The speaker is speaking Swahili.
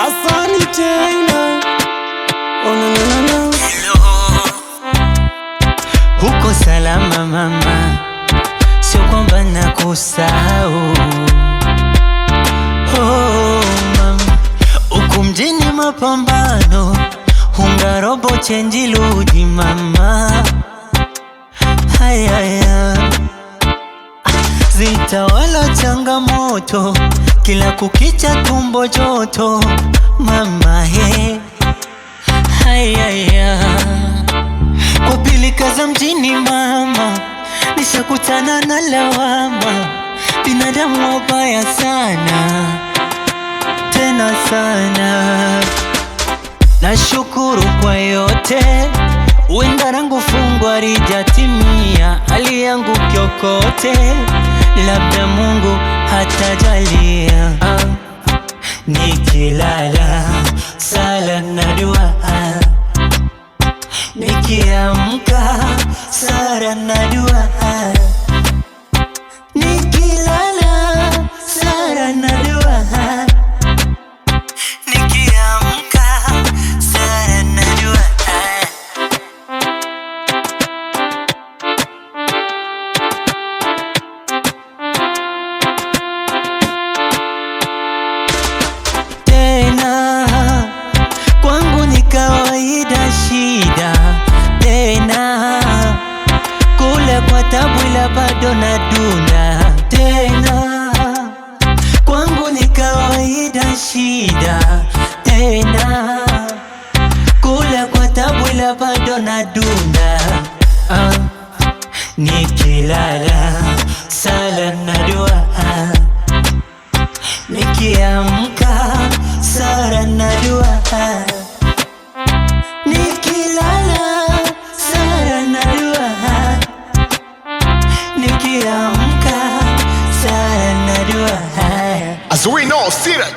Asani tena. Oh no no no no. Hello. Huko salama mama, sio kwamba nakusahau. Oh mama, uku mjini mapambano, hunga robo chenji luji mama. Hayaya, zitawala changamoto, kila kukicha tumbo joto mama he. Hayaya, kwa pilika za mjini mama, nishakutana na lawama. Binadamu wabaya sana, tena sana. Nashukuru kwa yote, wenda rangu fungwa rijatimia. Hali yangu kyokote, labda Mungu hatajalia. Nikilala sala na dua, nikiamka sala na dua. Nikilala sala na dua, nikiamka sala na dua. Tena kwangu ni kawaida shida, tena kule kwa tabu ila bado na dunda. Tena kwangu ni kawaida shida, tena kule kwa tabu ila bado na dunda. Nikilala sala na dua, nikiamka sala na dua. Nikilala sala na dua, nikiamka sala na dua. As we know, see that.